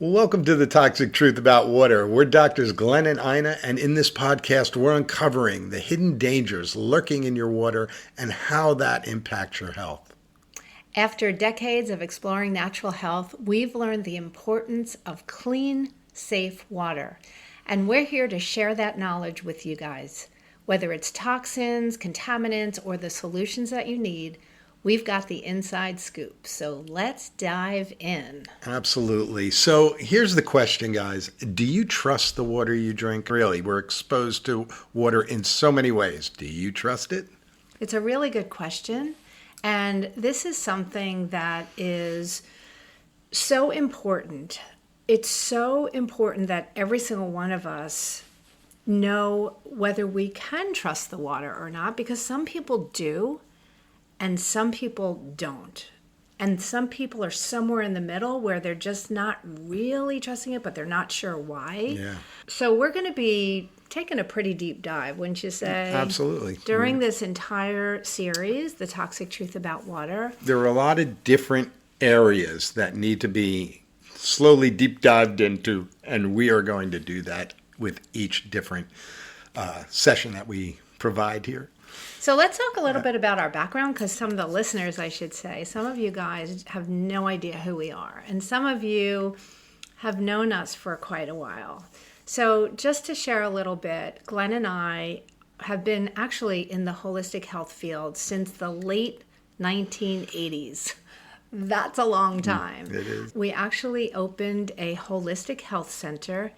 Welcome to the Toxic Truth About Water. We're doctors Glenn and Ina, and in this podcast, we're uncovering the hidden dangers lurking in your water and how that impacts your health. After decades of exploring natural health, we've learned the importance of clean, safe water. And we're here to share that knowledge with you guys. Whether it's toxins, contaminants, or the solutions that you need, we've got the inside scoop. So let's dive in. Absolutely. So here's the question, guys. Do you trust the water you drink? Really, we're exposed to water in so many ways. Do you trust it? It's a really good question. And this is something that is so important. It's so important that every single one of us know whether we can trust the water or not, because some people do and some people don't. And some people are somewhere in the middle where they're just not really trusting it, but they're not sure why. Yeah. So we're going to be taking a pretty deep dive, wouldn't you say? Absolutely. During this entire series, The Toxic Truth About Water. There are a lot of different areas that need to be slowly deep dived into, and we are going to do that with each different session that we provide here. So let's talk a little bit about our background, because some of the listeners, I should say, some of you guys have no idea who we are, and some of you have known us for quite a while. So just to share a little bit, Glenn and I have been actually in the holistic health field since the late 1980s. That's a long time. It is. We actually opened a holistic health center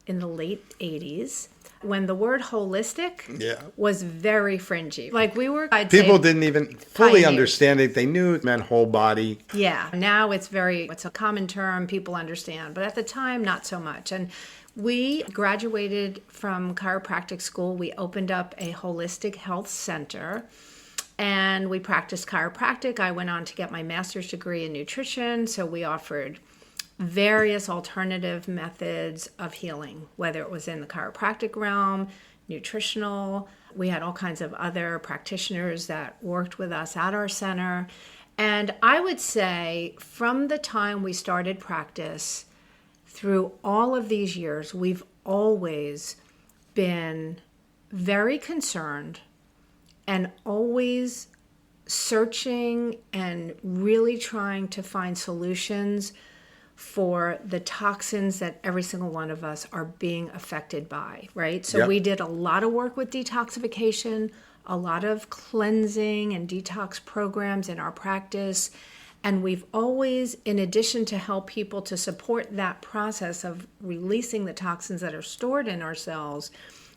in the late 80s when the word holistic was very fringy. Like we were, People didn't even fully pioneers. understand it. They knew it meant whole body. Yeah, now it's a common term, people understand, but at the time, not so much. And we graduated from chiropractic school. We opened up a holistic health center and we practiced chiropractic. I went on to get my master's degree in nutrition, so we offered various alternative methods of healing, whether it was in the chiropractic realm, nutritional. We had all kinds of other practitioners that worked with us at our center. And I would say from the time we started practice through all of these years, we've always been very concerned and always searching and really trying to find solutions for the toxins that every single one of us are being affected by, right? So we did a lot of work with detoxification, a lot of cleansing and detox programs in our practice. And we've always, in addition to help people to support that process of releasing the toxins that are stored in our cells,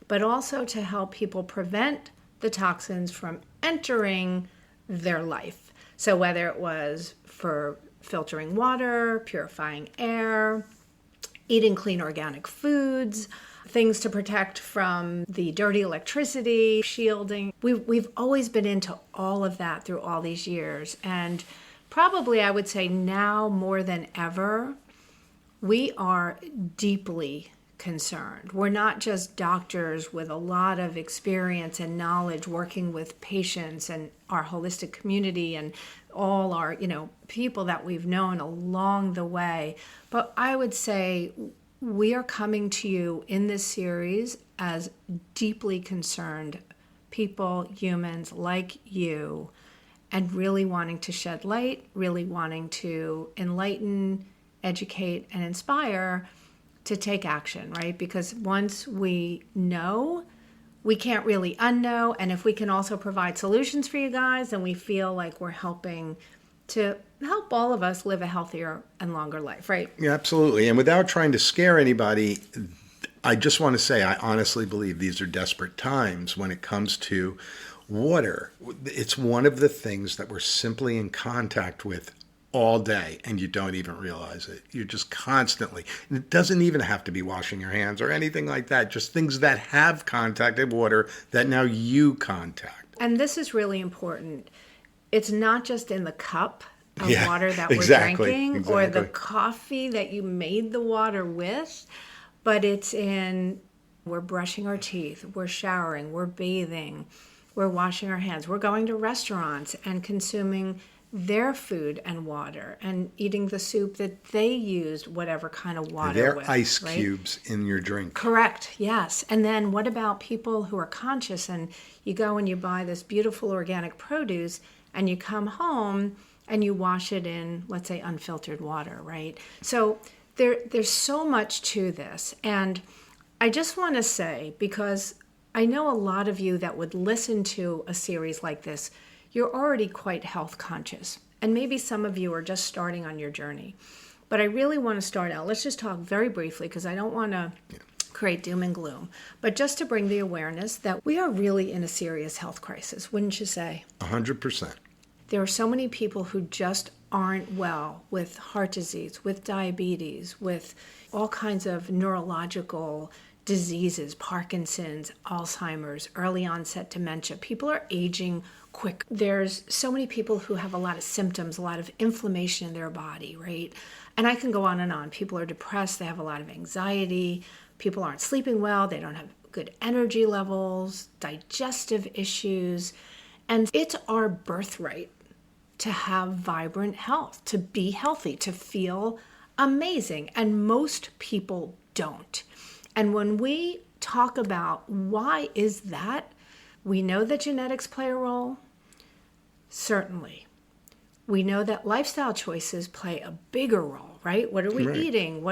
but also to help people prevent the toxins from entering their life. So whether it was for filtering water, purifying air, eating clean organic foods, things to protect from the dirty electricity, shielding. We've always been into all of that through all these years. And probably I would say now more than ever, we are deeply concerned. We're not just doctors with a lot of experience and knowledge working with patients and our holistic community and all our, people that we've known along the way. But I would say we are coming to you in this series as deeply concerned people, humans like you, and really wanting to shed light, really wanting to enlighten, educate, and inspire to take action, right? Because once we know, we can't really unknow. And if we can also provide solutions for you guys, then we feel like we're helping to help all of us live a healthier and longer life, right? Yeah, absolutely. And without trying to scare anybody, I just want to say I honestly believe these are desperate times when it comes to water. It's one of the things that we're simply in contact with all day, and you don't even realize it. You're just constantly, and it doesn't even have to be washing your hands or anything like that, just things that have contacted water that now you contact. And this is really important. It's not just in the cup of water that we're drinking or the coffee that you made the water with, but it's in, we're brushing our teeth, we're showering, we're bathing, we're washing our hands, we're going to restaurants and consuming their food and water and eating the soup that they used whatever kind of water They're with, ice right? cubes in your drink. Correct, yes. And then what about people who are conscious and you go and you buy this beautiful organic produce and you come home and you wash it in, let's say, unfiltered water, right? So there's so much to this. And I just want to say, because I know a lot of you that would listen to a series like this, you're already quite health conscious. And maybe some of you are just starting on your journey. But I really want to start out. Let's just talk very briefly, because I don't want to create doom and gloom. But just to bring the awareness that we are really in a serious health crisis, wouldn't you say? 100%. There are so many people who just aren't well with heart disease, with diabetes, with all kinds of neurological diseases, Parkinson's, Alzheimer's, early onset dementia. People are aging quick. There's so many people who have a lot of symptoms, a lot of inflammation in their body, right? And I can go on and on. People are depressed. They have a lot of anxiety. People aren't sleeping well. They don't have good energy levels, digestive issues. And it's our birthright to have vibrant health, to be healthy, to feel amazing. And most people don't. And when we talk about why is that, we know that genetics play a role, certainly. We know that lifestyle choices play a bigger role, right? What are we eating?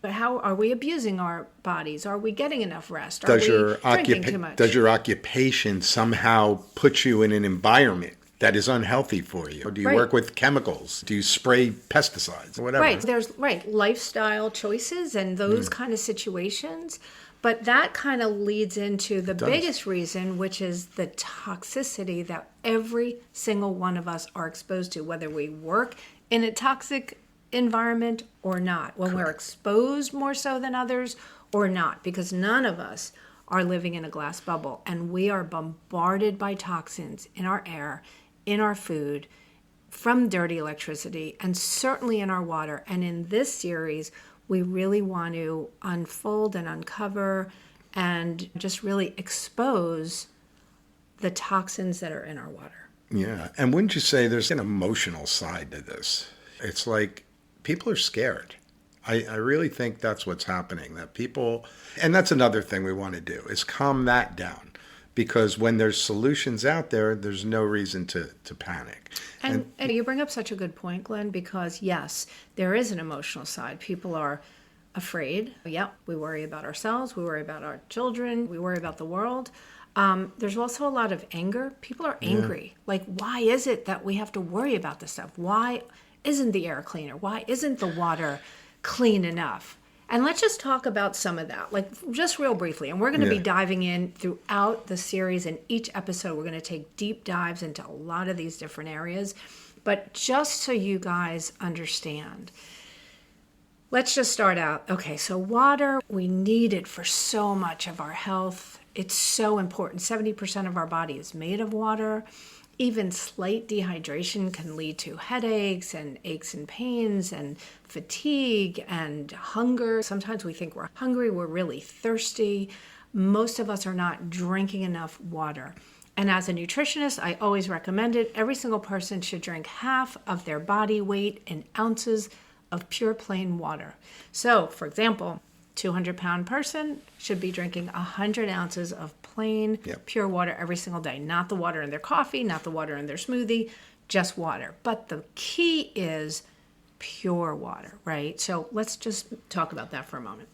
How are we abusing our bodies? Are we getting enough rest? Are we drinking too much? Does your occupation somehow put you in an environment that is unhealthy for you? Do you work with chemicals? Do you spray pesticides? Whatever. Right. There's lifestyle choices and those kind of situations. But that kind of leads into the biggest reason, which is the toxicity that every single one of us are exposed to, whether we work in a toxic environment or not, when we're exposed more so than others or not, because none of us are living in a glass bubble. And we are bombarded by toxins in our air, in our food, from dirty electricity, and certainly in our water. And in this series, we really want to unfold and uncover and just really expose the toxins that are in our water. Yeah. And wouldn't you say there's an emotional side to this? It's like people are scared. I really think that's what's happening, that people, and that's another thing we want to do, is calm that down. Because when there's solutions out there, there's no reason to panic. And you bring up such a good point, Glenn, because yes, there is an emotional side. People are afraid. Yeah, we worry about ourselves. We worry about our children. We worry about the world. There's also a lot of anger. People are angry. Like, why is it that we have to worry about this stuff? Why isn't the air cleaner? Why isn't the water clean enough? And let's just talk about some of that, like just real briefly. And we're going to be diving in throughout the series. In each episode, we're going to take deep dives into a lot of these different areas. But just so you guys understand, let's just start out. Okay, so water, we need it for so much of our health. It's so important. 70% of our body is made of water. Even slight dehydration can lead to headaches and aches and pains and fatigue and hunger. Sometimes we think we're hungry, we're really thirsty. Most of us are not drinking enough water. And as a nutritionist, I always recommend it. Every single person should drink half of their body weight in ounces of pure plain water. So, for example, 200-pound person should be drinking 100 ounces of plain, pure water every single day. Not the water in their coffee, not the water in their smoothie, just water. But the key is pure water, right? So let's just talk about that for a moment.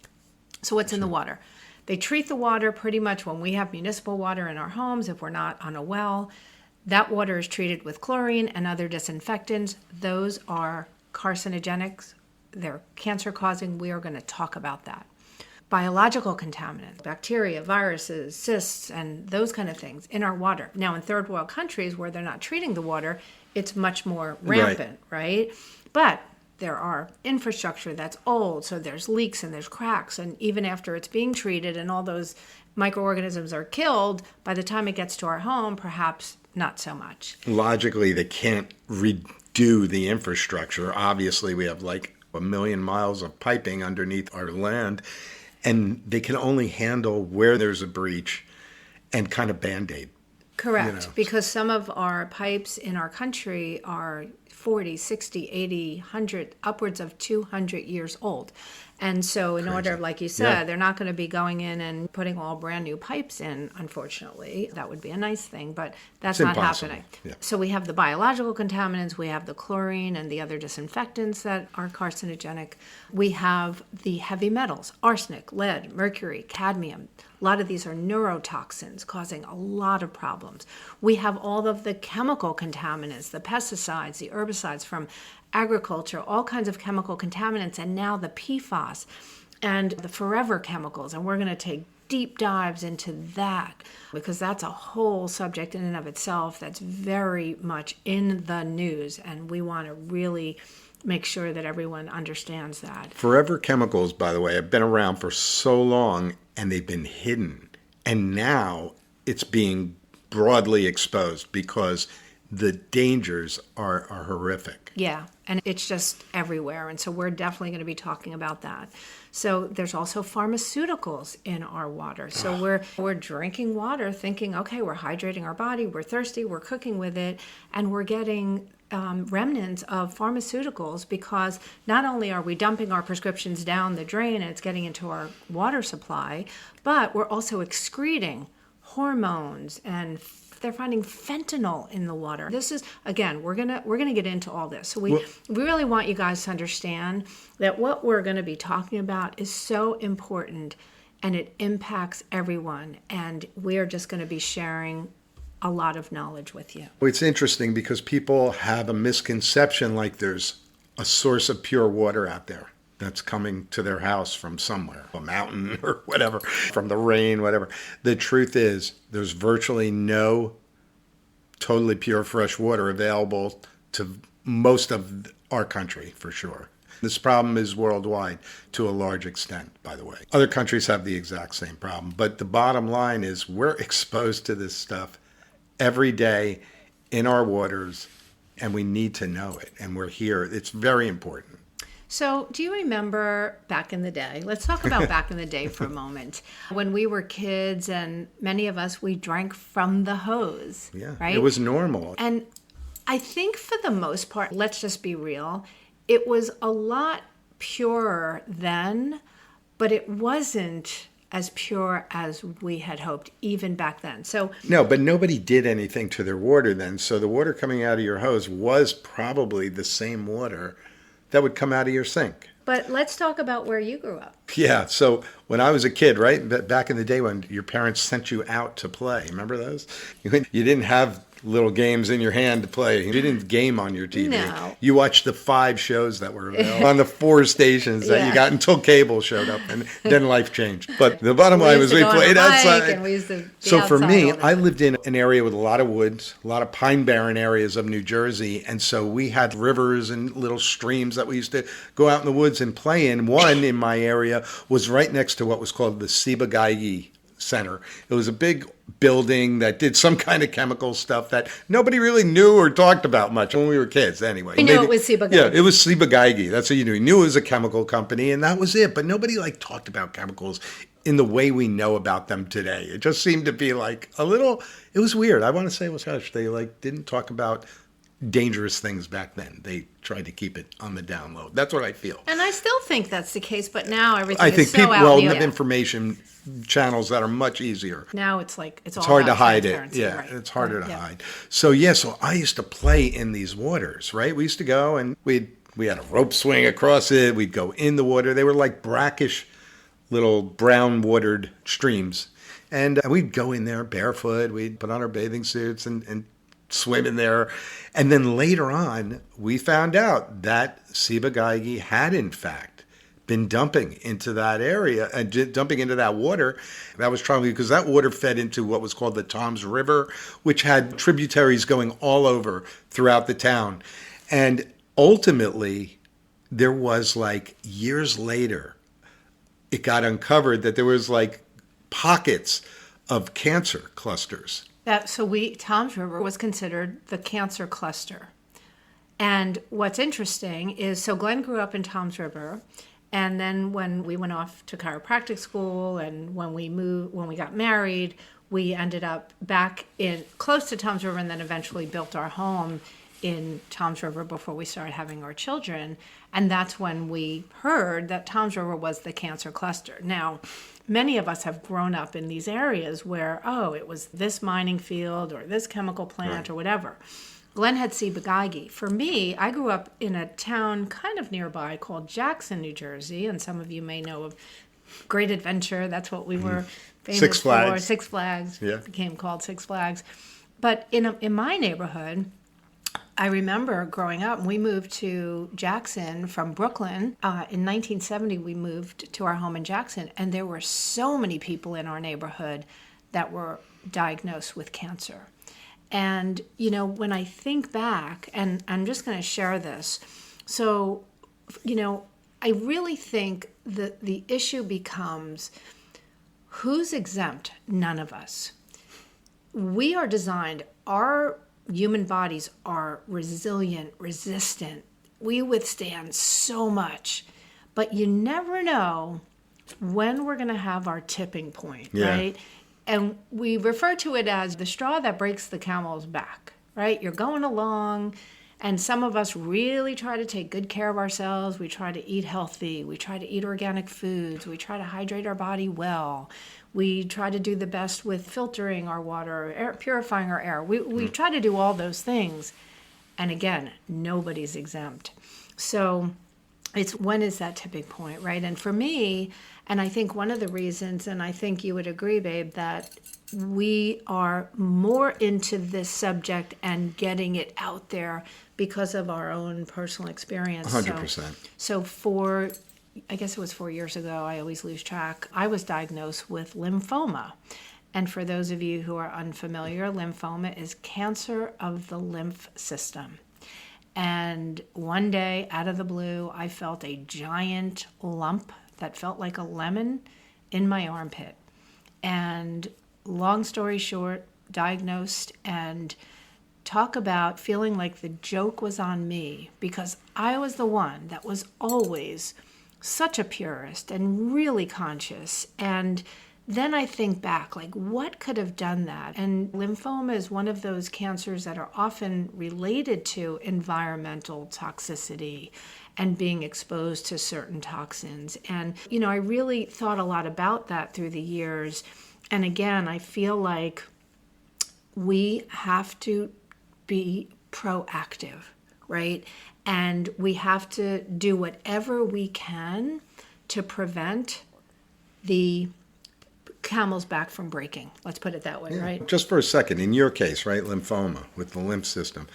So what's in the water? They treat the water pretty much when we have municipal water in our homes, if we're not on a well. That water is treated with chlorine and other disinfectants. Those are carcinogenics. They're cancer-causing. We are going to talk about that. Biological contaminants, bacteria, viruses, cysts, and those kind of things in our water. Now, in third world countries where they're not treating the water, it's much more rampant, right? But there are infrastructure that's old, so there's leaks and there's cracks, and even after it's being treated and all those microorganisms are killed, by the time it gets to our home, perhaps not so much. Logically, they can't redo the infrastructure. Obviously, we have like 1 million miles of piping underneath our land, and they can only handle where there's a breach and kind of Band-Aid. Correct, because some of our pipes in our country are 40, 60, 80, 100, upwards of 200 years old. And so in order, like you said, they're not going to be going in and putting all brand new pipes in, unfortunately. That would be a nice thing, but that's not happening. Yeah. So we have the biological contaminants, we have the chlorine and the other disinfectants that are carcinogenic. We have the heavy metals, arsenic, lead, mercury, cadmium. A lot of these are neurotoxins causing a lot of problems. We have all of the chemical contaminants, the pesticides, the herbicides from agriculture, all kinds of chemical contaminants, and now the PFAS and the forever chemicals. And we're going to take deep dives into that because that's a whole subject in and of itself that's very much in the news. And we want to really make sure that everyone understands that. Forever chemicals, by the way, have been around for so long and they've been hidden. And now it's being broadly exposed because the dangers are horrific. Yeah, and it's just everywhere. And so we're definitely going to be talking about that. So there's also pharmaceuticals in our water. So we're drinking water thinking, okay, we're hydrating our body, we're thirsty, we're cooking with it, and we're getting remnants of pharmaceuticals because not only are we dumping our prescriptions down the drain and it's getting into our water supply, but we're also excreting hormones, and they're finding fentanyl in the water. This is, again, we're gonna get into all this. So we really want you guys to understand that what we're going to be talking about is so important and it impacts everyone. And we are just going to be sharing a lot of knowledge with you. It's interesting because people have a misconception like there's a source of pure water out there that's coming to their house from somewhere, a mountain or whatever, from the rain, whatever. The truth is there's virtually no totally pure fresh water available to most of our country, for sure. This problem is worldwide to a large extent, by the way. Other countries have the exact same problem. But the bottom line is we're exposed to this stuff every day in our waters, and we need to know it. And we're here. It's very important. So do you remember back in the day? Let's talk about back in the day for a moment. When we were kids and many of us, we drank from the hose. Yeah, right? It was normal. And I think for the most part, let's just be real, it was a lot purer then, but it wasn't as pure as we had hoped, even back then. So no, but nobody did anything to their water then. So the water coming out of your hose was probably the same water that would come out of your sink. But let's talk about where you grew up. Yeah, so when I was a kid, right, back in the day when your parents sent you out to play, remember those? You didn't have little games in your hand to play. You didn't game on your TV. No. You watched the 5 shows that were available on the 4 stations that you got until cable showed up, and then life changed. But the bottom line was we played outside. And we used to be so for me, outside I lived in an area with a lot of woods, a lot of pine barren areas of New Jersey, and so we had rivers and little streams that we used to go out in the woods and play in. One in my area was right next to what was called the Ciba-Geigy Center. It was a big building that did some kind of chemical stuff that nobody really knew or talked about much when we were kids anyway. We knew it was Ciba-Geigy. Yeah, it was Ciba-Geigy. That's what you knew. You knew it was a chemical company and that was it. But nobody talked about chemicals in the way we know about them today. It just seemed to be it was weird. I want to say it was hush. They didn't talk about dangerous things back then. They tried to keep it on the down low. That's what I feel. And I still think that's the case, but now everything I think is so people out in the have information channels that are much easier. Now it's all hard to about hide it. transparency, Yeah, right. it's harder to hide. So I used to play in these waters, right? We used to go and we had a rope swing across it. We'd go in the water. They were like brackish little brown watered streams. And we'd go in there barefoot. We'd put on our bathing suits and swim in there. And then later on, we found out that Ciba-Geigy had, in fact, been dumping into that area and dumping into that water. That was troubling because that water fed into what was called the Toms River, which had tributaries going all over throughout the town. And ultimately, there was years later, it got uncovered that there was pockets of cancer clusters. Toms River was considered the cancer cluster. And what's interesting is, Glenn grew up in Toms River, and then when we went off to chiropractic school and when we got married, we ended up back in close to Toms River, and then eventually built our home in Toms River before we started having our children. And that's when we heard that Toms River was the cancer cluster. Now, many of us have grown up in these areas where, oh, it was this mining field or this chemical plant or whatever. Glenn had Ciba-Geigy. For me, I grew up in a town kind of nearby called Jackson, New Jersey, and some of you may know of Great Adventure. That's what we were famous Six Flags. for. Six Flags. Yeah. Became called Six Flags. But in my neighborhood, I remember growing up, we moved to Jackson from Brooklyn. In 1970, we moved to our home in Jackson, and there were so many people in our neighborhood that were diagnosed with cancer. And, you know, when I think back, and I'm just going to share this, so, you know, I really think that the issue becomes, who's exempt? None of us. We are designed, our human bodies are resilient, resistant. We withstand so much, but you never know when we're going to have our tipping point, right? And we refer to it as the straw that breaks the camel's back, right? You're going along, and some of us really try to take good care of ourselves. We try to eat healthy. We try to eat organic foods. We try to hydrate our body well. We try to do the best with filtering our water, purifying our air. We try to do all those things. And again, nobody's exempt. So it's when is that tipping point, right? And for me, and I think one of the reasons, and I think you would agree, babe, that we are more into this subject and getting it out there because of our own personal experience. 100%. So I guess it was 4 years ago, I always lose track, I was diagnosed with lymphoma. And for those of you who are unfamiliar, lymphoma is cancer of the lymph system. And one day, out of the blue, I felt a giant lump that felt like a lemon in my armpit. And long story short, diagnosed, and talk about feeling like the joke was on me, because I was the one that was always such a purist and really conscious. And then I think back, like, what could have done that? And lymphoma is one of those cancers that are often related to environmental toxicity and being exposed to certain toxins. And, you know, I really thought a lot about that through the years. And again, I feel like we have to be proactive, right? And we have to do whatever we can to prevent the camel's back from breaking. Let's put it that way, right? Just for a second, in your case, right, lymphoma with the lymph system,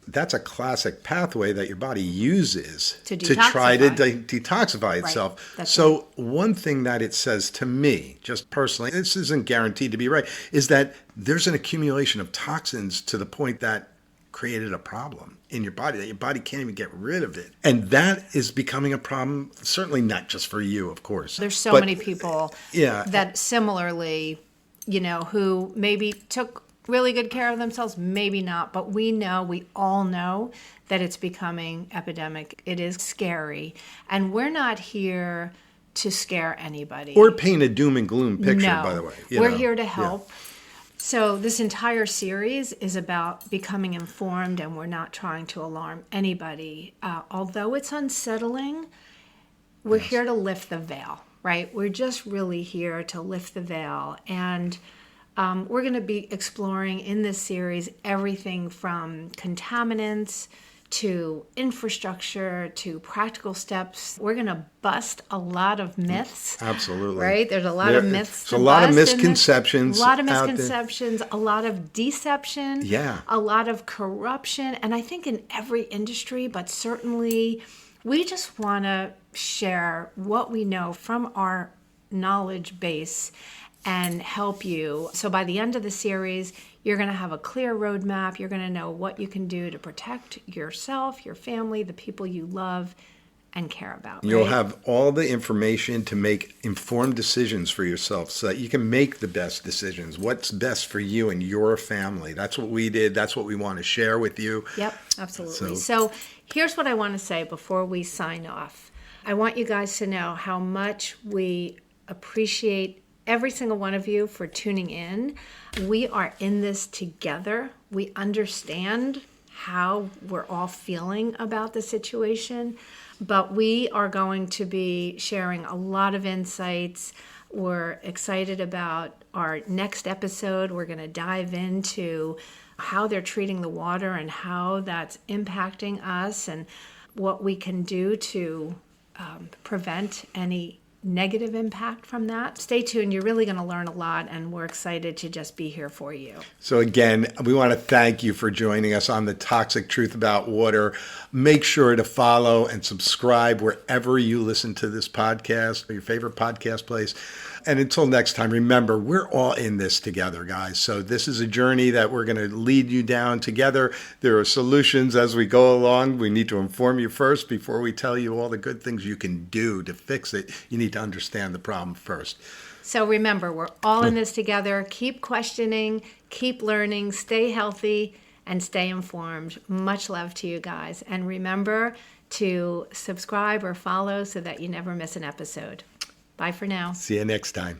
that's a classic pathway that your body uses to try to detoxify itself. Right. So one thing that it says to me, just personally, this isn't guaranteed to be right, is that there's an accumulation of toxins to the point that created a problem in your body, that your body can't even get rid of it. And that is becoming a problem, certainly not just for you, of course. There's so many people that similarly, you know, who maybe took really good care of themselves, maybe not, but we all know that it's becoming epidemic. It is scary. And we're not here to scare anybody. Or paint a doom and gloom picture, No. by the way. We're here to help. Yeah. So this entire series is about becoming informed, and we're not trying to alarm anybody. Although it's unsettling, we're here to lift the veil, right? We're just really here to lift the veil. And we're going to be exploring in this series everything from contaminants to infrastructure to practical steps. We're going to bust a lot of myths. Absolutely. Right? There's a lot of myths. There's a lot of misconceptions. A lot of misconceptions, a lot of deception, a lot of corruption. And I think in every industry, but certainly we just want to share what we know from our knowledge base and help you. So by the end of the series, you're going to have a clear roadmap. You're going to know what you can do to protect yourself, your family, the people you love and care about. You'll have all the information to make informed decisions for yourself so that you can make the best decisions. What's best for you and your family. That's what we did. That's what we want to share with you. Yep, absolutely. So here's what I want to say before we sign off. I want you guys to know how much we appreciate every single one of you for tuning in. We are in this together. We understand how we're all feeling about the situation, but we are going to be sharing a lot of insights. We're excited about our next episode. We're going to dive into how they're treating the water and how that's impacting us and what we can do to prevent any negative impact from that. Stay tuned. You're really going to learn a lot, and we're excited to just be here for you. So again, we want to thank you for joining us on The Toxic Truth About Water. Make sure to follow and subscribe wherever you listen to this podcast, or your favorite podcast place. And until next time, remember, we're all in this together, guys. So this is a journey that we're going to lead you down together. There are solutions as we go along. We need to inform you first before we tell you all the good things you can do to fix it. You need to understand the problem first. So remember, we're all in this together. Keep questioning, keep learning, stay healthy, and stay informed. Much love to you guys. And remember to subscribe or follow so that you never miss an episode. Bye for now. See you next time.